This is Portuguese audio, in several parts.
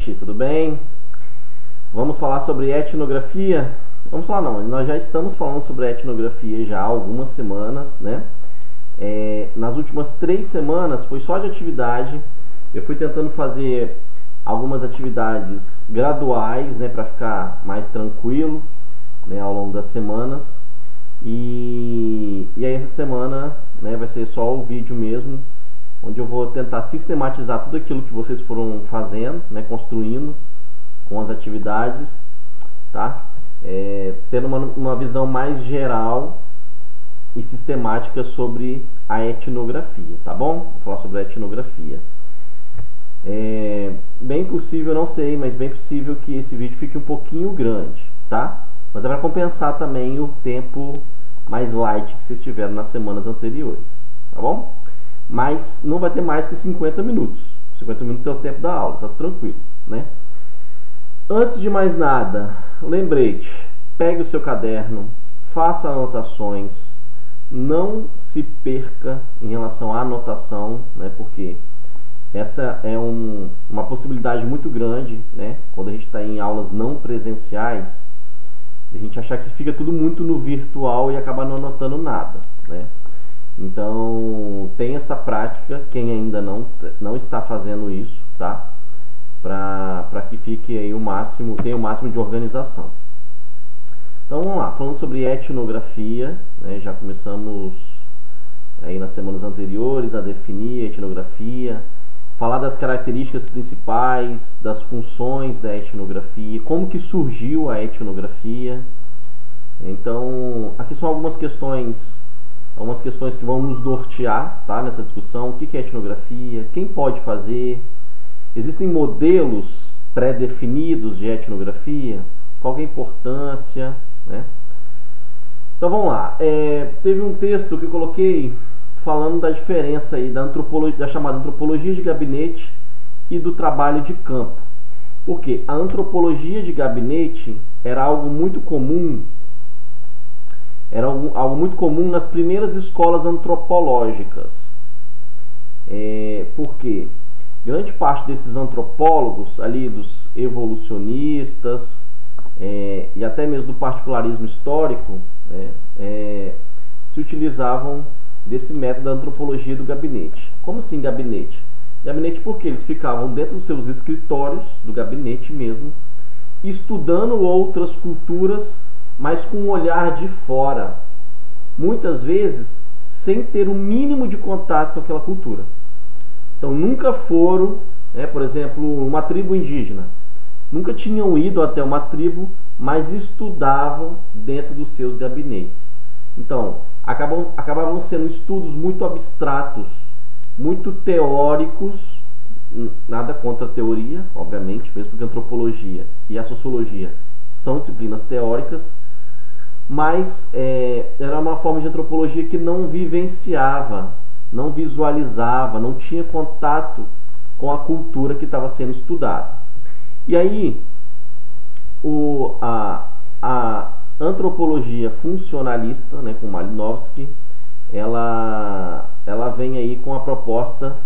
Tudo bem? Vamos falar sobre etnografia? Vamos falar não, nós já estamos falando sobre etnografia já há algumas semanas, né? Nas últimas 3 semanas foi só de atividade. Eu fui tentando fazer algumas atividades graduais, né, para ficar mais tranquilo, né, ao longo das semanas. E aí essa semana, né, vai ser só o vídeo mesmo, onde eu vou tentar sistematizar tudo aquilo que vocês foram fazendo, né, construindo com as atividades, tá? Tendo uma visão mais geral e sistemática sobre a etnografia, tá bom? Vou falar sobre a etnografia. Bem possível, não sei, mas bem possível que esse vídeo fique um pouquinho grande, tá? Mas é para compensar também o tempo mais light que vocês tiveram nas semanas anteriores, tá bom? Mas não vai ter mais que 50 minutos. 50 minutos é o tempo da aula, tá tranquilo, né? Antes de mais nada, lembrete, pegue o seu caderno, faça anotações, não se perca em relação à anotação, né? Porque essa é uma possibilidade muito grande, né? Quando a gente está em aulas não presenciais, a gente achar que fica tudo muito no virtual e acaba não anotando nada, né? Então, tem essa prática, quem ainda não está fazendo isso, tá? Para que fique aí tenha o máximo de organização. Então, vamos lá, falando sobre etnografia, né? Já começamos aí nas semanas anteriores a definir a etnografia, falar das características principais, das funções da etnografia, como que surgiu a etnografia. Então, aqui são algumas questões que vão nos nortear, tá, nessa discussão. O que é etnografia? Quem pode fazer? Existem modelos pré-definidos de etnografia? Qual é a importância, né? Então vamos lá. Teve um texto que eu coloquei falando da diferença aí da chamada antropologia de gabinete e do trabalho de campo. Porque a antropologia de gabinete era algo muito comum. Era algo muito comum nas primeiras escolas antropológicas. Porque grande parte desses antropólogos, ali dos evolucionistas, e até mesmo do particularismo histórico, se utilizavam desse método da antropologia do gabinete. Como assim gabinete? Gabinete porque eles ficavam dentro dos seus escritórios, do gabinete mesmo, estudando outras culturas, mas com um olhar de fora, muitas vezes sem ter o mínimo de contato com aquela cultura. Então nunca foram, por exemplo, uma tribo indígena, nunca tinham ido até uma tribo, mas estudavam dentro dos seus gabinetes. Então acabavam sendo estudos muito abstratos, muito teóricos, nada contra a teoria, obviamente, mesmo porque a antropologia e a sociologia são disciplinas teóricas, mas era uma forma de antropologia que não vivenciava, não visualizava, não tinha contato com a cultura que estava sendo estudada. E aí a antropologia funcionalista, né, com Malinowski, ela vem aí com a proposta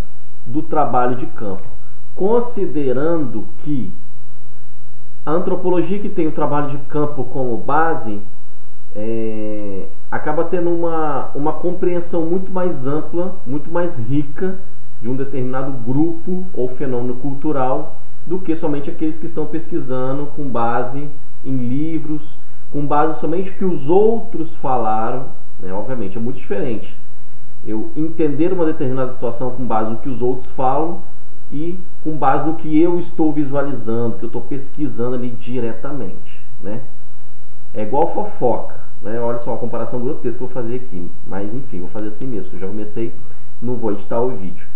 do trabalho de campo, considerando que a antropologia que tem o trabalho de campo como base acaba tendo uma compreensão muito mais ampla, muito mais rica de um determinado grupo ou fenômeno cultural do que somente aqueles que estão pesquisando com base em livros, com base somente no que os outros falaram, né? Obviamente é muito diferente eu entender uma determinada situação com base no que os outros falam e com base no que eu estou visualizando, que eu estou pesquisando ali diretamente, né? É igual fofoca, né? Olha só, uma comparação grotesca que eu vou fazer aqui, mas enfim, vou fazer assim mesmo, porque eu já comecei, não vou editar o vídeo.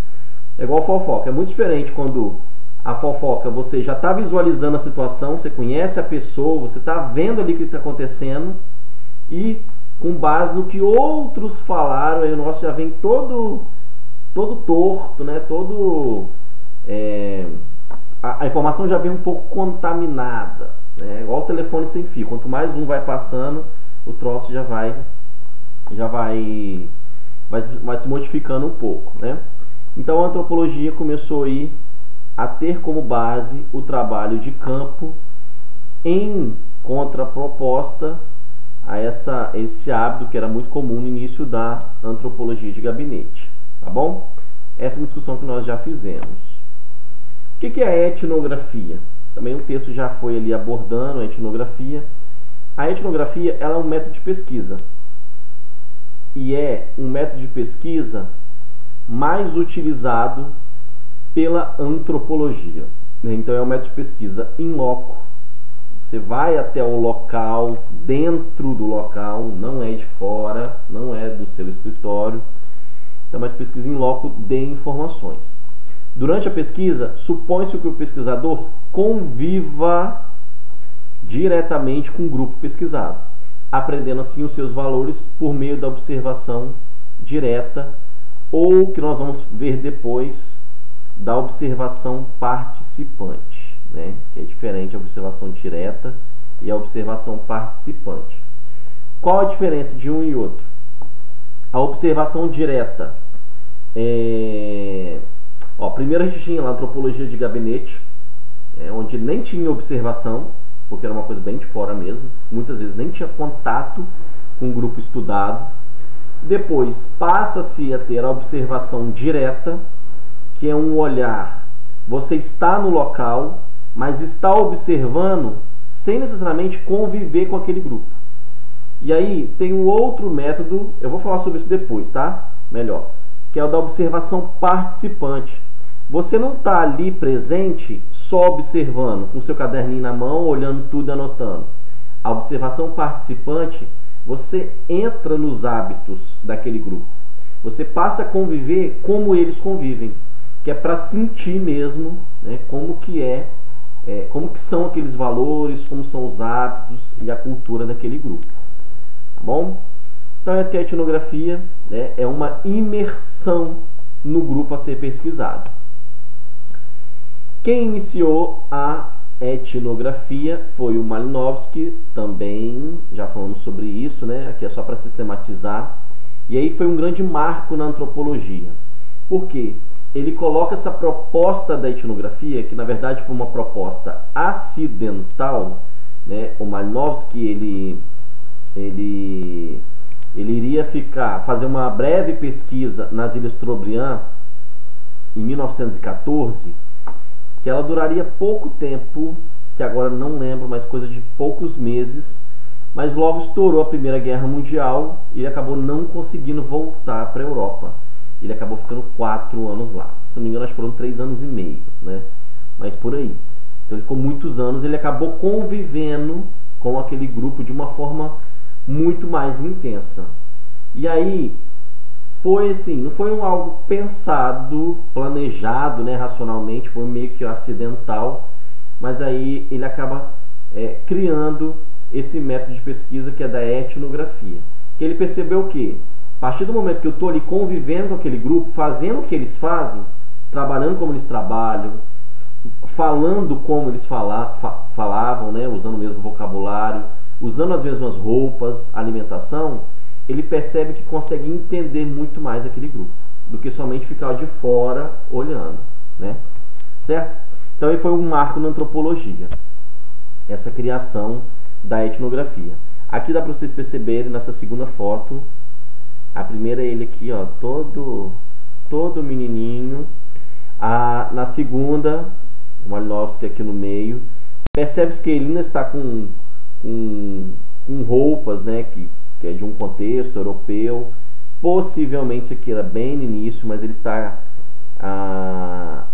É igual fofoca, é muito diferente quando a fofoca você já está visualizando a situação, você conhece a pessoa, você está vendo ali o que está acontecendo e com base no que outros falaram, aí o nosso já vem todo torto, né? A informação já vem um pouco contaminada, né? Igual o telefone sem fio, quanto mais um vai passando, o troço já vai se modificando um pouco, né? Então a antropologia começou aí a ter como base o trabalho de campo em contraproposta a esse hábito que era muito comum no início da antropologia de gabinete, tá bom? Essa é uma discussão que nós já fizemos. O que é a etnografia? Também o texto já foi ali abordando a etnografia. A etnografia ela é um método de pesquisa e é um método de pesquisa mais utilizado pela antropologia. Então é um método de pesquisa in loco. Você vai até o local, dentro do local, não é de fora, não é do seu escritório. Então é um método de pesquisa in loco de informações. Durante a pesquisa, supõe-se que o pesquisador conviva diretamente com o grupo pesquisado, aprendendo assim os seus valores por meio da observação direta, ou que nós vamos ver depois da observação participante, né? Que é diferente a observação direta e a observação participante. Qual a diferença de um e outro? A observação direta primeiro a gente tinha lá a antropologia de gabinete, onde nem tinha observação, porque era uma coisa bem de fora mesmo, muitas vezes nem tinha contato com o grupo estudado. Depois passa-se a ter a observação direta, que é um olhar, você está no local, mas está observando sem necessariamente conviver com aquele grupo. E aí tem um outro método, eu vou falar sobre isso depois, tá? Melhor, que é o da observação participante. Você não está ali presente só observando, com seu caderninho na mão, olhando tudo e anotando. A observação participante, você entra nos hábitos daquele grupo. Você passa a conviver como eles convivem, que é para sentir mesmo, né, como que são aqueles valores, como são os hábitos e a cultura daquele grupo. Tá bom? Então essa que é a etnografia, né, é uma imersão no grupo a ser pesquisado. Quem iniciou a etnografia foi o Malinowski, também já falamos sobre isso, né? Aqui é só para sistematizar. E aí foi um grande marco na antropologia. Por quê? Ele coloca essa proposta da etnografia, que na verdade foi uma proposta acidental, né? O Malinowski, ele iria fazer uma breve pesquisa nas Ilhas Trobriand em 1914, que ela duraria pouco tempo, que agora não lembro, mas coisa de poucos meses, mas logo estourou a Primeira Guerra Mundial e ele acabou não conseguindo voltar para a Europa. Ele acabou ficando 4 anos lá. Se não me engano, acho que foram 3 anos e meio, né? Mas por aí. Então ele ficou muitos anos, ele acabou convivendo com aquele grupo de uma forma muito mais intensa. E aí foi assim, não foi algo pensado, planejado, né, racionalmente, foi meio que acidental, mas aí ele acaba criando esse método de pesquisa que é da etnografia. Que ele percebeu que, a partir do momento que eu estou ali convivendo com aquele grupo, fazendo o que eles fazem, trabalhando como eles trabalham, falando como eles falavam, né, usando o mesmo vocabulário, usando as mesmas roupas, alimentação, ele percebe que consegue entender muito mais aquele grupo, do que somente ficar de fora olhando, né? Certo? Então ele foi um marco na antropologia, essa criação da etnografia. Aqui dá para vocês perceberem nessa segunda foto, a primeira é ele aqui, ó, todo menininho. Na segunda, o Malinowski aqui no meio. Percebe-se que ele ainda está com roupas, né, que é de um contexto europeu. Possivelmente isso aqui era bem no início, mas ele está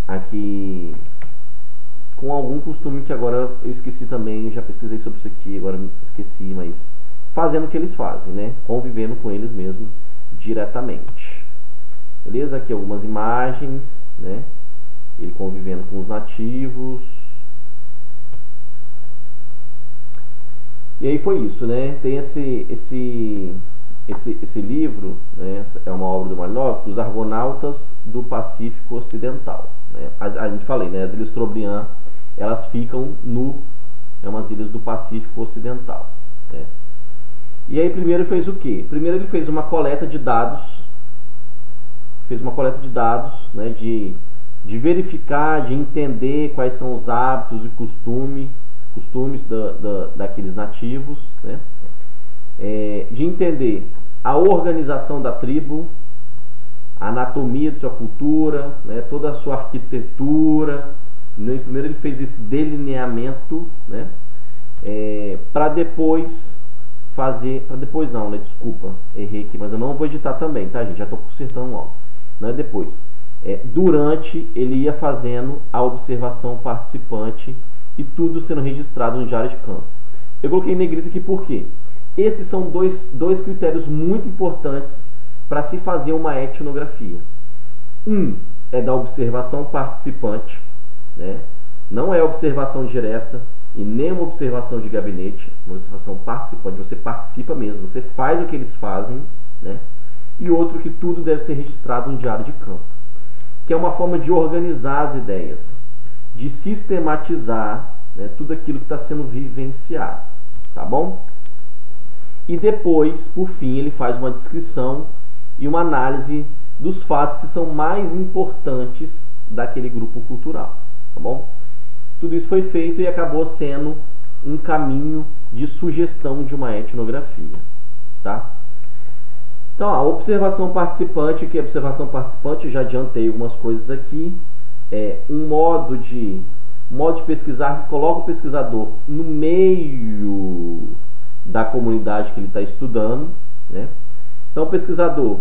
aqui com algum costume que agora eu esqueci também, eu já pesquisei sobre isso aqui, agora esqueci, mas fazendo o que eles fazem, né? Convivendo com eles mesmo diretamente. Beleza? Aqui algumas imagens, né? Ele convivendo com os nativos. E aí foi isso, né? Tem esse livro, né? É uma obra do Malinowski, Os Argonautas do Pacífico Ocidental, né? A gente falei, né? As Ilhas Trobriand, elas ficam umas ilhas do Pacífico Ocidental, né? E aí primeiro ele fez o quê? Primeiro ele fez uma coleta de dados, né, de verificar, de entender quais são os hábitos e costumes daqueles nativos, né? De entender a organização da tribo, a anatomia de sua cultura, né? Toda a sua arquitetura. Primeiro ele fez esse delineamento, né? Para depois fazer, para depois não, né? Desculpa, errei aqui, mas eu não vou editar também, tá, gente? Já estou consertando logo. Não é depois. Durante ele ia fazendo a observação participante e tudo sendo registrado no diário de campo. Eu coloquei em negrito aqui por quê? Esses são dois critérios muito importantes para se fazer uma etnografia. Um é da observação participante, né? Não é observação direta e nem uma observação de gabinete, uma observação participante, você participa mesmo, você faz o que eles fazem, né? E outro que tudo deve ser registrado no diário de campo, que é uma forma de organizar as ideias, de sistematizar, né, tudo aquilo que está sendo vivenciado, tá bom? E depois, por fim, ele faz uma descrição e uma análise dos fatos que são mais importantes daquele grupo cultural, tá bom? Tudo isso foi feito e acabou sendo um caminho de sugestão de uma etnografia, tá? Então, a observação participante, que é observação participante, eu já adiantei algumas coisas aqui, é um modo de pesquisar que coloca o pesquisador no meio da comunidade que ele está estudando, né? Então, o pesquisador,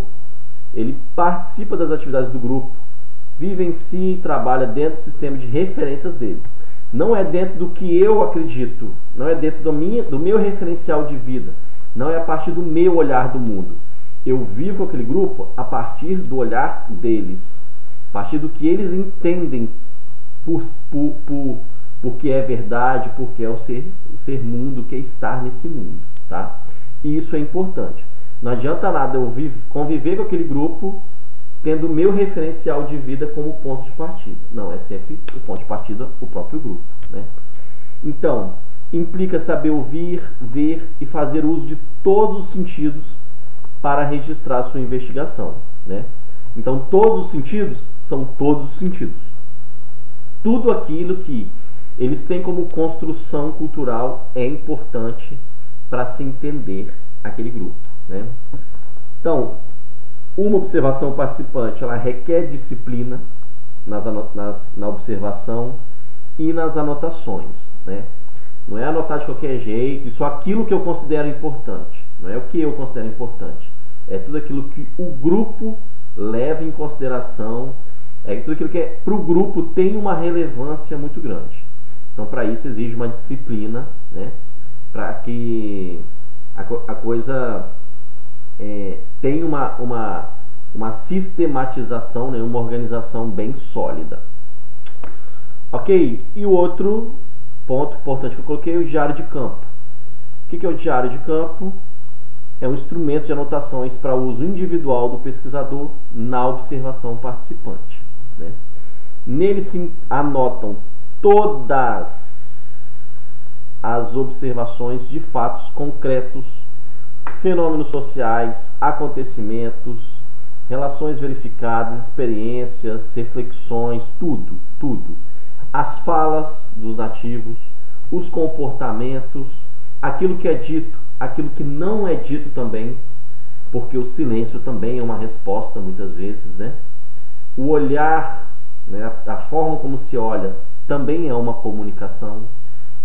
ele participa das atividades do grupo, vivencia e trabalha dentro do sistema de referências dele. Não é dentro do que eu acredito, não é dentro do meu referencial de vida, não é a partir do meu olhar do mundo. Eu vivo com aquele grupo a partir do olhar deles, a partir do que eles entendem por que é verdade, por que é o ser mundo, o que é estar nesse mundo, tá? E isso é importante. Não adianta nada eu conviver com aquele grupo tendo o meu referencial de vida como ponto de partida. Não, é sempre o ponto de partida o próprio grupo, né? Então, implica saber ouvir, ver e fazer uso de todos os sentidos para registrar a sua investigação, né? Então, todos os sentidos são todos os sentidos. Tudo aquilo que eles têm como construção cultural é importante para se entender aquele grupo, né? Então, uma observação participante, ela requer disciplina na observação e nas anotações, né? Não é anotar de qualquer jeito, só aquilo que eu considero importante. Não é o que eu considero importante. É tudo aquilo que o grupo leva em consideração, é tudo aquilo que para o grupo tem uma relevância muito grande. Então, para isso exige uma disciplina, né? Para que a coisa tenha uma sistematização, né? Uma organização bem sólida. Ok? E o outro ponto importante que eu coloquei é o diário de campo. O que é o diário de campo? É um instrumento de anotações para uso individual do pesquisador na observação participante, né? Nele se anotam todas as observações de fatos concretos, fenômenos sociais, acontecimentos, relações verificadas, experiências, reflexões, tudo. As falas dos nativos, os comportamentos, aquilo que é dito, aquilo que não é dito também, porque o silêncio também é uma resposta muitas vezes, né? O olhar, né, a forma como se olha, também é uma comunicação.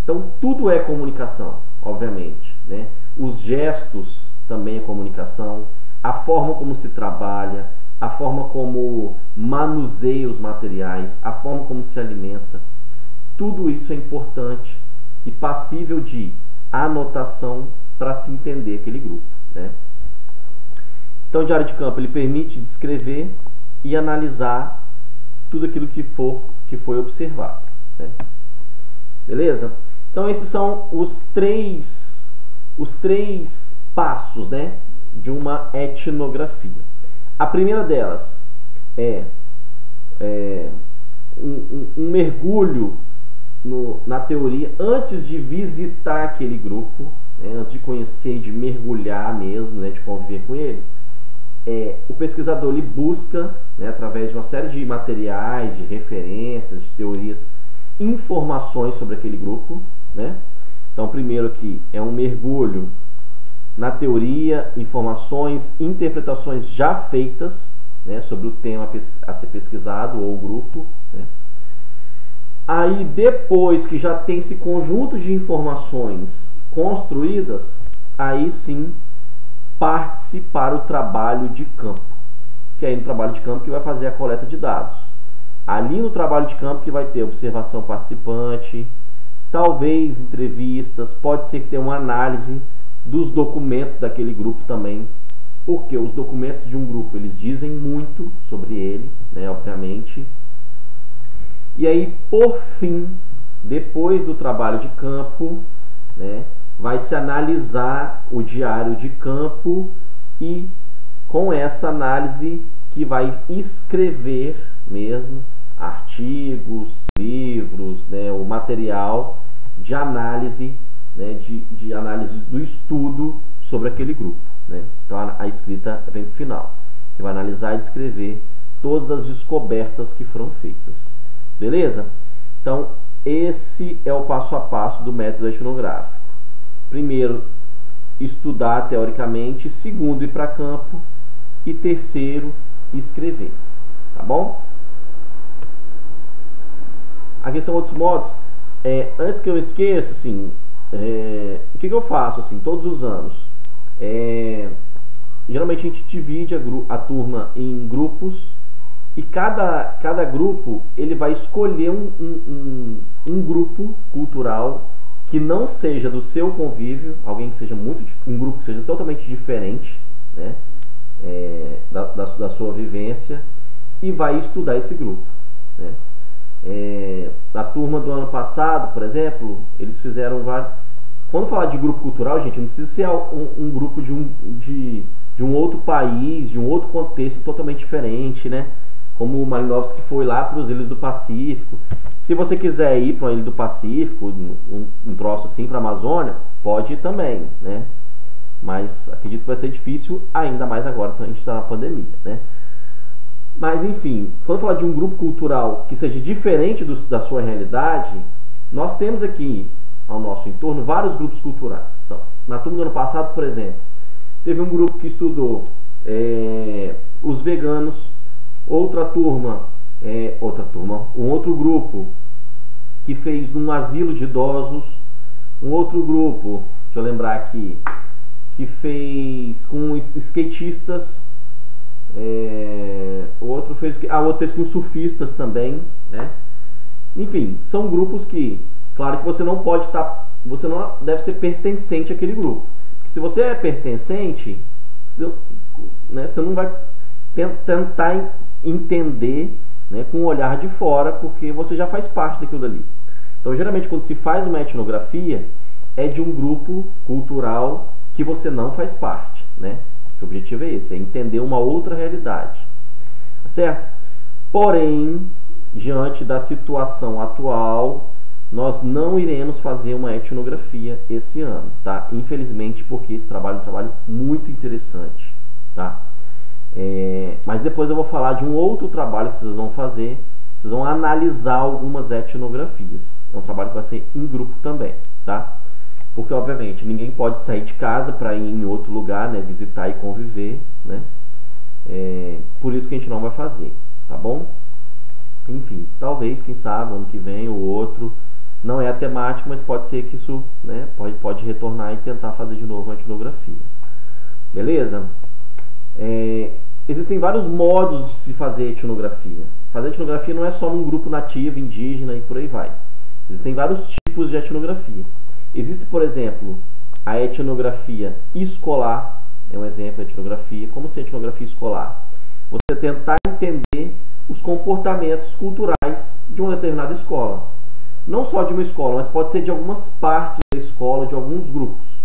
Então tudo é comunicação, obviamente, né? Os gestos também é comunicação, a forma como se trabalha, a forma como manuseia os materiais, a forma como se alimenta, tudo isso é importante e passível de anotação para se entender aquele grupo, né? Então o diário de campo ele permite descrever e analisar tudo aquilo que foi observado, né? Beleza? Então esses são os três passos, né, de uma etnografia. A primeira delas é um mergulho na teoria antes de visitar aquele grupo, né, antes de conhecer, de mergulhar mesmo, né, de conviver com eles. o pesquisador ele busca, né, através de uma série de materiais, de referências, de teorias, informações sobre aquele grupo, né? Então, primeiro aqui é um mergulho na teoria, informações, interpretações já feitas, né, sobre o tema a ser pesquisado ou o grupo, né? Aí, depois que já tem esse conjunto de informações construídas, aí sim parte para o trabalho de campo, que é aí no trabalho de campo que vai fazer a coleta de dados. Ali no trabalho de campo que vai ter observação participante, talvez entrevistas, pode ser que tenha uma análise dos documentos daquele grupo também, porque os documentos de um grupo eles dizem muito sobre ele, né, obviamente. E aí, por fim, depois do trabalho de campo, né, vai se analisar o diário de campo e com essa análise que vai escrever mesmo artigos, livros, né, o material de análise, né, de análise do estudo sobre aquele grupo, né? Então a escrita vem para o final, que vai analisar e descrever todas as descobertas que foram feitas. Beleza? Então esse é o passo a passo do método etnográfico. Primeiro, estudar teoricamente. Segundo, ir para campo. E terceiro, escrever. Tá bom? Aqui são outros modos. Antes que eu esqueça, assim, o que eu faço assim, todos os anos? Geralmente a gente divide a turma em grupos e cada grupo ele vai escolher um grupo cultural que não seja do seu convívio, alguém que seja um grupo que seja totalmente diferente, né, da sua vivência, e vai estudar esse grupo, né. Na turma do ano passado, por exemplo, eles fizeram vários. Quando falar de grupo cultural, gente, não precisa ser um grupo de um outro país, de um outro contexto totalmente diferente, né? Como o Malinowski foi lá para os Ilhas do Pacífico. Se você quiser ir para uma Ilha do Pacífico, um troço assim para a Amazônia, pode ir também, né? Mas acredito que vai ser difícil, ainda mais agora que a gente está na pandemia, né? Mas enfim, quando falar de um grupo cultural que seja diferente da sua realidade, nós temos aqui ao nosso entorno vários grupos culturais. Então, na turma do ano passado, por exemplo, teve um grupo que estudou os veganos, um outro grupo que fez num asilo de idosos, um outro grupo, deixa eu lembrar aqui, que fez com skatistas, o outro fez com surfistas também, né? Enfim, são grupos que, claro que você não deve ser pertencente àquele grupo. Porque se você é pertencente, você não vai tentar entender, né, com o olhar de fora, porque você já faz parte daquilo dali. Então, geralmente, quando se faz uma etnografia, é de um grupo cultural que você não faz parte, né? O objetivo é esse, é entender uma outra realidade, certo? Porém, diante da situação atual, nós não iremos fazer uma etnografia esse ano, tá? Infelizmente, porque esse trabalho é um trabalho muito interessante, tá? Mas depois eu vou falar de um outro trabalho que vocês vão fazer. Vocês vão analisar algumas etnografias. É um trabalho que vai ser em grupo também, tá? Porque, obviamente, ninguém pode sair de casa para ir em outro lugar, né? Visitar e conviver, né? Por isso que a gente não vai fazer, tá bom? Enfim, talvez, quem sabe, ano que vem ou outro. Não é a temática, mas pode ser que isso, né, pode retornar e tentar fazer de novo uma etnografia. Beleza? Existem vários modos de se fazer etnografia. Fazer etnografia não é só num grupo nativo, indígena e por aí vai. Existem vários tipos de etnografia. Existe, por exemplo, a etnografia escolar. É um exemplo de etnografia. Como se etnografia escolar? Você tentar entender os comportamentos culturais de uma determinada escola. Não só de uma escola, mas pode ser de algumas partes da escola, de alguns grupos.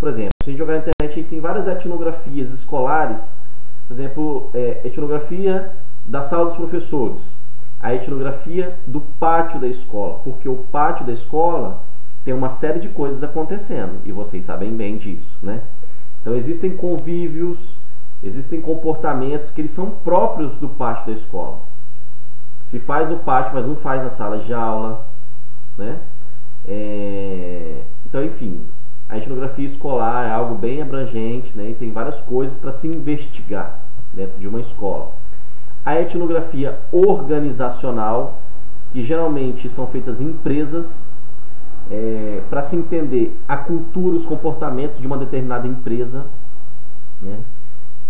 Por exemplo, se a gente jogar na internet, a gente tem várias etnografias escolares. Por exemplo, etnografia da sala dos professores. A etnografia do pátio da escola. Porque o pátio da escola tem uma série de coisas acontecendo. E vocês sabem bem disso, né? Então existem convívios, existem comportamentos que eles são próprios do pátio da escola. Se faz no pátio, mas não faz na sala de aula, né? Então, enfim, a etnografia escolar é algo bem abrangente, né? E tem várias coisas para se investigar dentro de uma escola. A etnografia organizacional, que geralmente são feitas em empresas, para se entender a cultura, os comportamentos de uma determinada empresa, né?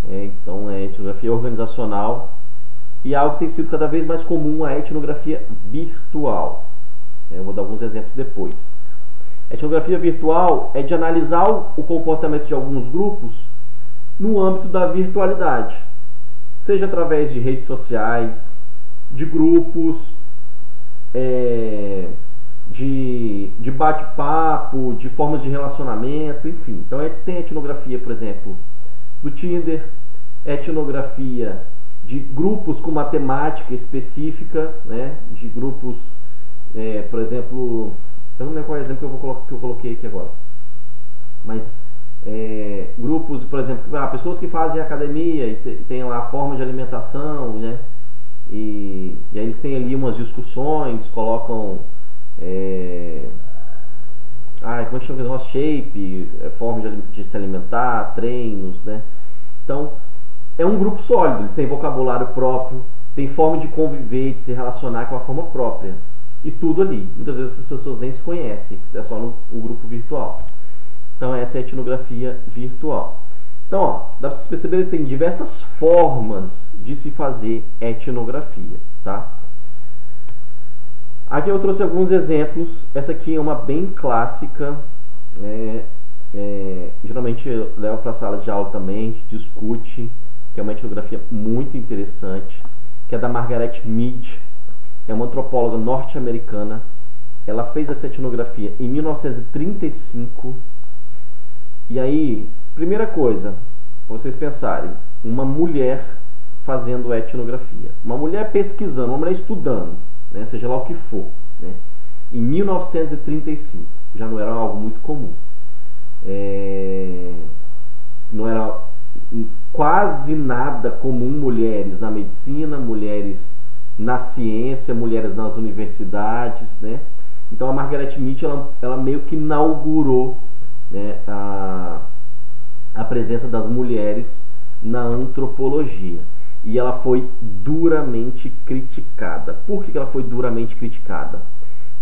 Então é etnografia organizacional. E algo que tem sido cada vez mais comum, a etnografia virtual. Eu vou dar alguns exemplos depois. A etnografia virtual é de analisar o comportamento de alguns grupos no âmbito da virtualidade, seja através de redes sociais, de grupos, de bate-papo, de formas de relacionamento, enfim. Então tem etnografia, por exemplo, do Tinder, etnografia de grupos com matemática específica, né? De grupos, por exemplo, eu não lembro qual é o exemplo que eu coloquei aqui agora, mas grupos, por exemplo, pessoas que fazem academia e tem lá a forma de alimentação, né? E aí eles têm ali umas discussões, colocam como é que chama? Nosso shape, forma de se alimentar, treinos, né? Então é um grupo sólido, eles têm vocabulário próprio, tem forma de conviver, de se relacionar com a forma própria. E tudo ali. Muitas vezes as pessoas nem se conhecem, é só no grupo virtual. Então essa é a etnografia virtual. Então, ó, dá para vocês perceberem que tem diversas formas de se fazer etnografia, tá? Aqui eu trouxe alguns exemplos. Essa aqui é uma bem clássica. Geralmente eu levo para a sala de aula também, discute, que é uma etnografia muito interessante, que é da Margaret Mead. É uma antropóloga norte-americana. Ela fez essa etnografia em 1935. E aí, primeira coisa, para vocês pensarem, uma mulher fazendo etnografia, uma mulher pesquisando, uma mulher estudando, né, seja lá o que for, né, em 1935, já não era algo muito comum. Não era quase nada comum mulheres na medicina, mulheres na ciência, mulheres nas universidades, né? Então a Margaret Mead ela meio que inaugurou, né, a presença das mulheres na antropologia. E ela foi duramente criticada. Por que ela foi duramente criticada?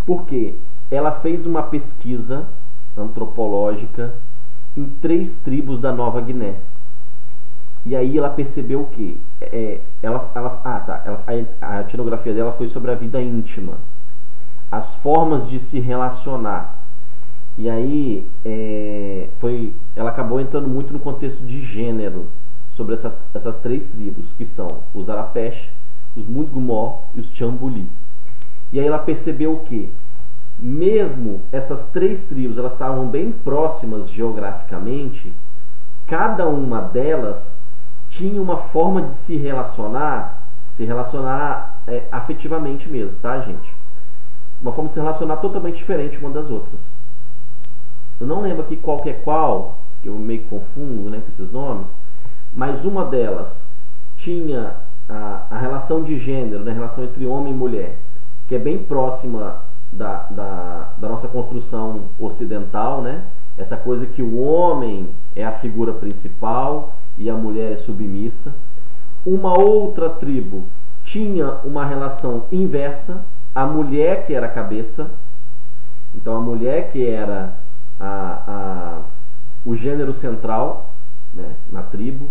Porque ela fez uma pesquisa antropológica em 3 tribos da Nova Guiné. E aí ela percebeu o quê? A etnografia dela foi sobre a vida íntima, as formas de se relacionar. E aí ela acabou entrando muito no contexto de gênero, sobre essas 3 tribos, que são os Arapesh, os Mudgumó e os Chambuli. E aí ela percebeu o quê? Mesmo essas 3 tribos, elas estavam bem próximas geograficamente, cada uma delas tinha uma forma de se relacionar afetivamente mesmo, tá, gente? Uma forma de se relacionar totalmente diferente uma das outras. Eu não lembro aqui qual que é qual, que eu meio que confundo, né, com esses nomes, mas uma delas tinha a relação de gênero, né, a relação entre homem e mulher, que é bem próxima da nossa construção ocidental, né? Essa coisa que o homem é a figura principal e a mulher é submissa. Uma outra tribo tinha uma relação inversa, a mulher que era a cabeça, então a mulher que era o gênero central, né, na tribo,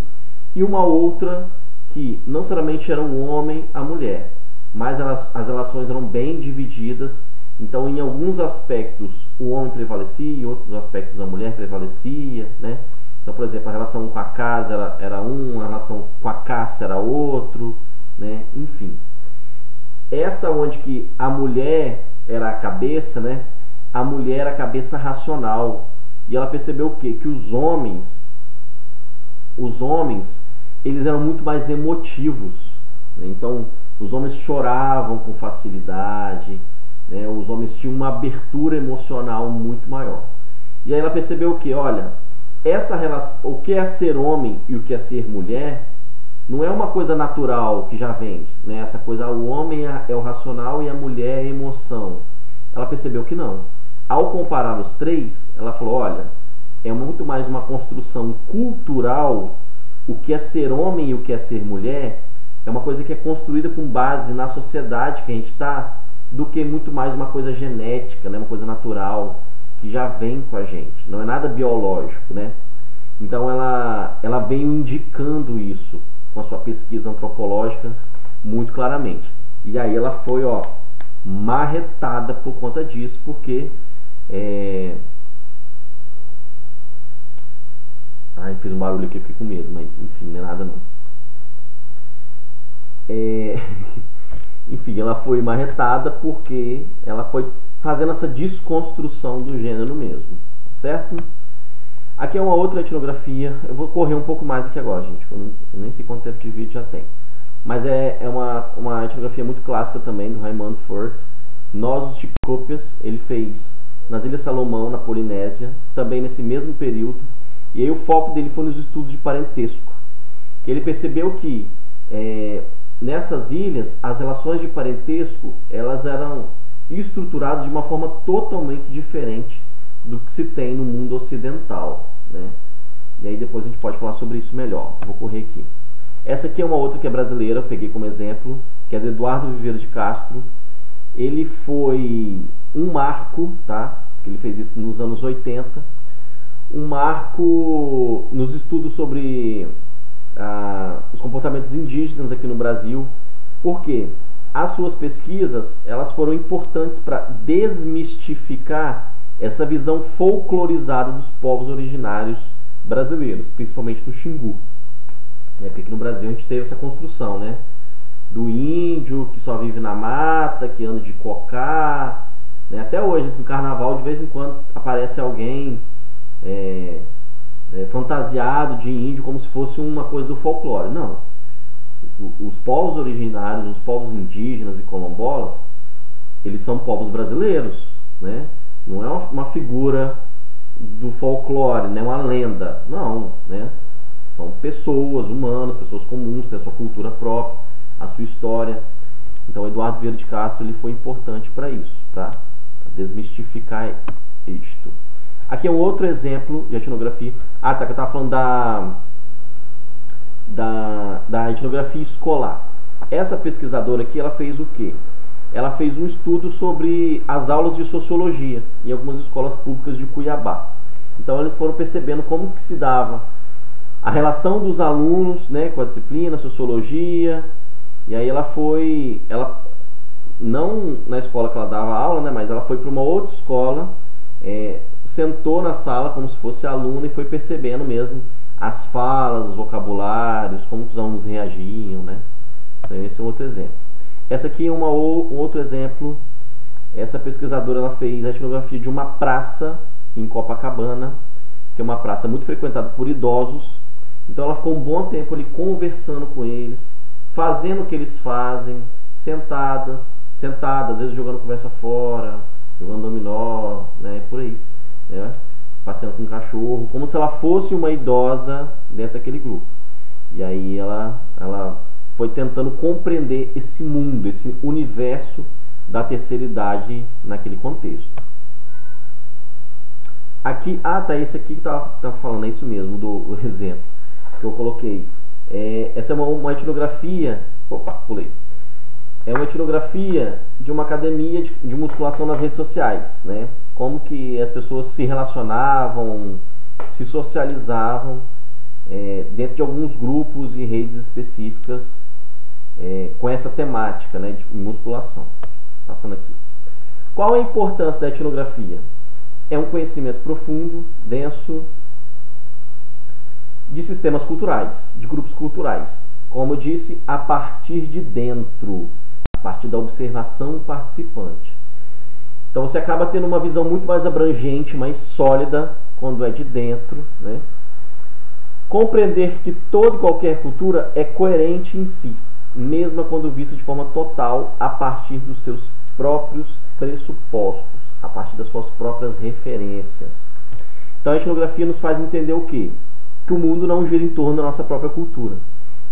e uma outra que não necessariamente era o homem, a mulher, mas as relações eram bem divididas. Então, em alguns aspectos o homem prevalecia, em outros aspectos a mulher prevalecia, né? Então, por exemplo, a relação com a casa era a relação com a caça era outro, né? Enfim, essa onde que a mulher era a cabeça, né? A mulher era a cabeça racional. E ela percebeu o quê? Que os homens, eles eram muito mais emotivos, né? Então, os homens choravam com facilidade, né? Os homens tinham uma abertura emocional muito maior. E aí ela percebeu o que? Olha, essa relação, o que é ser homem e o que é ser mulher, não é uma coisa natural que já vem, né? Essa coisa, o homem é o racional e a mulher é a emoção. Ela percebeu que não. Ao comparar os três, ela falou, olha, é muito mais uma construção cultural. O que é ser homem e o que é ser mulher é uma coisa que é construída com base na sociedade que a gente está, do que muito mais uma coisa genética, né? Uma coisa natural, que já vem com a gente. Não é nada biológico, né? Então ela veio indicando isso com a sua pesquisa antropológica muito claramente. E aí ela foi, ó, marretada por conta disso, porque ai, fiz um barulho aqui, fiquei com medo, mas enfim, não é nada não. Enfim, ela foi marretada porque ela foi fazendo essa desconstrução do gênero mesmo, certo? Aqui é uma outra etnografia. Eu vou correr um pouco mais aqui agora, gente. Eu nem sei quanto tempo de vídeo já tem. Mas é uma etnografia muito clássica também, do Raymond Furt. Nossos Ticópias, ele fez nas Ilhas Salomão, na Polinésia, também nesse mesmo período. E aí o foco dele foi nos estudos de parentesco. Que ele percebeu que nessas ilhas, as relações de parentesco, elas eram estruturadas de uma forma totalmente diferente do que se tem no mundo ocidental, né? E aí depois a gente pode falar sobre isso melhor. Vou correr aqui. Essa aqui é uma outra que é brasileira, eu peguei como exemplo, que é do Eduardo Viveiro de Castro. Ele foi um marco, tá? Ele fez isso nos anos 80. Um marco nos estudos sobre os comportamentos indígenas aqui no Brasil. Por quê? As suas pesquisas, elas foram importantes para desmistificar essa visão folclorizada dos povos originários brasileiros, principalmente do Xingu. Porque aqui no Brasil a gente teve essa construção, né? Do índio que só vive na mata, que anda de cocá, né? Até hoje, no carnaval, de vez em quando aparece alguém fantasiado de índio, como se fosse uma coisa do folclore. Não. Os povos originários, os povos indígenas e quilombolas, eles são povos brasileiros, né? Não é uma figura do folclore, né? Uma lenda, não, né? São pessoas humanas, pessoas comuns, têm a sua cultura própria, a sua história. Então, Eduardo Vieira de Castro, ele foi importante para isso, para desmistificar isto. Aqui é um outro exemplo de etnografia. Ah, tá, que eu estava falando da etnografia escolar. Essa pesquisadora aqui, ela fez o quê? Ela fez um estudo sobre as aulas de sociologia em algumas escolas públicas de Cuiabá. Então eles foram percebendo como que se dava a relação dos alunos, né, com a disciplina, sociologia. E aí ela não na escola que ela dava aula, né, mas ela foi para uma outra escola, sentou na sala como se fosse aluna e foi percebendo mesmo as falas, os vocabulários, como os alunos reagiam, né? Então esse é um outro exemplo. Essa aqui é um outro exemplo. Essa pesquisadora, ela fez a etnografia de uma praça em Copacabana, que é uma praça muito frequentada por idosos. Então ela ficou um bom tempo ali conversando com eles, fazendo o que eles fazem, sentadas, às vezes jogando conversa fora, jogando dominó, né, por aí, né? Passeando com um cachorro, como se ela fosse uma idosa dentro daquele grupo. E aí ela foi tentando compreender esse mundo, esse universo da terceira idade naquele contexto. Aqui, tá, esse aqui que tá falando, é isso mesmo, do exemplo que eu coloquei. Essa é uma etnografia, pulei. É uma etnografia de uma academia de musculação nas redes sociais, né? Como que as pessoas se relacionavam, se socializavam dentro de alguns grupos e redes específicas com essa temática, né, de musculação. Passando aqui. Qual a importância da etnografia? É um conhecimento profundo, denso, de sistemas culturais, de grupos culturais. Como eu disse, a partir de dentro, a partir da observação participante. Então você acaba tendo uma visão muito mais abrangente, mais sólida, quando é de dentro, né? Compreender que toda e qualquer cultura é coerente em si, mesmo quando vista de forma total, a partir dos seus próprios pressupostos, a partir das suas próprias referências. Então a etnografia nos faz entender o quê? Que o mundo não gira em torno da nossa própria cultura.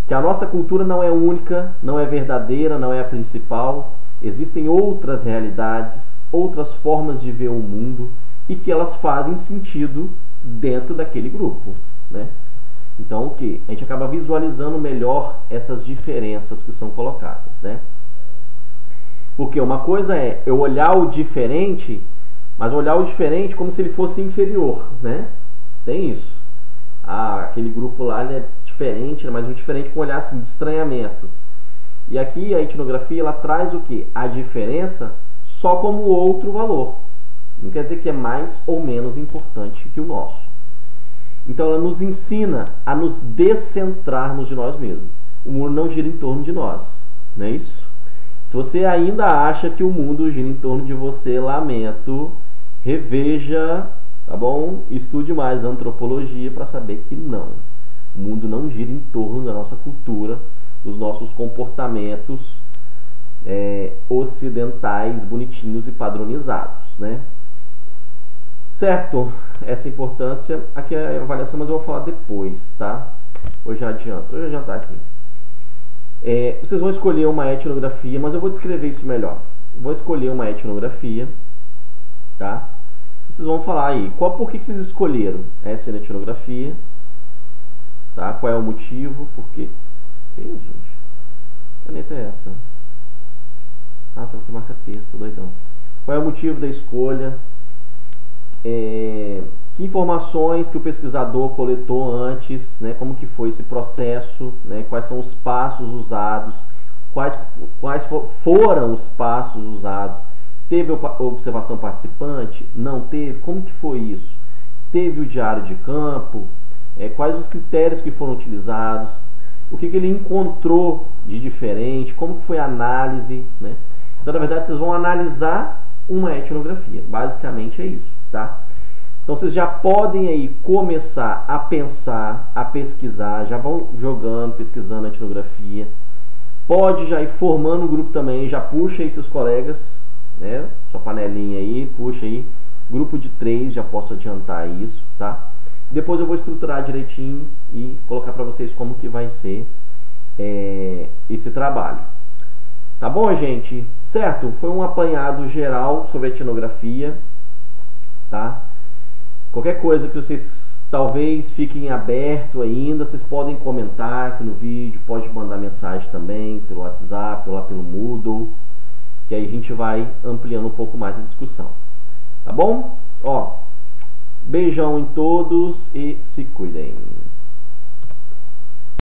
Que a nossa cultura não é única, não é verdadeira, não é a principal. Existem outras realidades, outras formas de ver o mundo e que elas fazem sentido dentro daquele grupo, né? Então o que? A gente acaba visualizando melhor essas diferenças que são colocadas, né? Porque uma coisa é eu olhar o diferente, mas olhar o diferente como se ele fosse inferior, né? Tem isso. Aquele grupo lá ele é diferente, mas um diferente com olhar assim de estranhamento. E aqui a etnografia ela traz o que? A diferença só como outro valor. Não quer dizer que é mais ou menos importante que o nosso. Então ela nos ensina a nos descentrarmos de nós mesmos. O mundo não gira em torno de nós, não é isso? Se você ainda acha que o mundo gira em torno de você, lamento, reveja, tá bom? Estude mais antropologia para saber que não. O mundo não gira em torno da nossa cultura, dos nossos comportamentos ocidentais, bonitinhos e padronizados, né? Certo? Essa importância, aqui é a avaliação, mas eu vou falar depois, tá? Hoje já adianto, vou adiantar aqui. Vocês vão escolher uma etnografia, mas eu vou descrever isso melhor. Vou escolher uma etnografia, tá? Vocês vão falar aí, por que vocês escolheram essa etnografia? Tá? Qual é o motivo? Por quê? Que, gente? Que caneta é essa? Ah, tá aqui marca texto, doidão. Qual é o motivo da escolha? Que informações que o pesquisador coletou antes, né? Como que foi esse processo, né? Quais são os passos usados, quais foram os passos usados, teve observação participante, não teve, como que foi isso, teve o diário de campo, quais os critérios que foram utilizados, o que ele encontrou de diferente, como que foi a análise, né? Então na verdade vocês vão analisar uma etnografia, basicamente é isso, tá? Então vocês já podem aí começar a pensar, a pesquisar, já vão jogando, pesquisando a etnografia. Pode já ir formando um grupo também, já puxa aí seus colegas, né? Sua panelinha aí, puxa aí. Grupo de 3, já posso adiantar isso, tá? Depois eu vou estruturar direitinho e colocar para vocês como que vai ser esse trabalho. Tá bom, gente? Certo? Foi um apanhado geral sobre a etnografia, tá? Qualquer coisa que vocês talvez fiquem aberto ainda, vocês podem comentar aqui no vídeo, pode mandar mensagem também pelo WhatsApp ou lá pelo Moodle, que aí a gente vai ampliando um pouco mais a discussão. Tá bom? Ó, beijão em todos e se cuidem.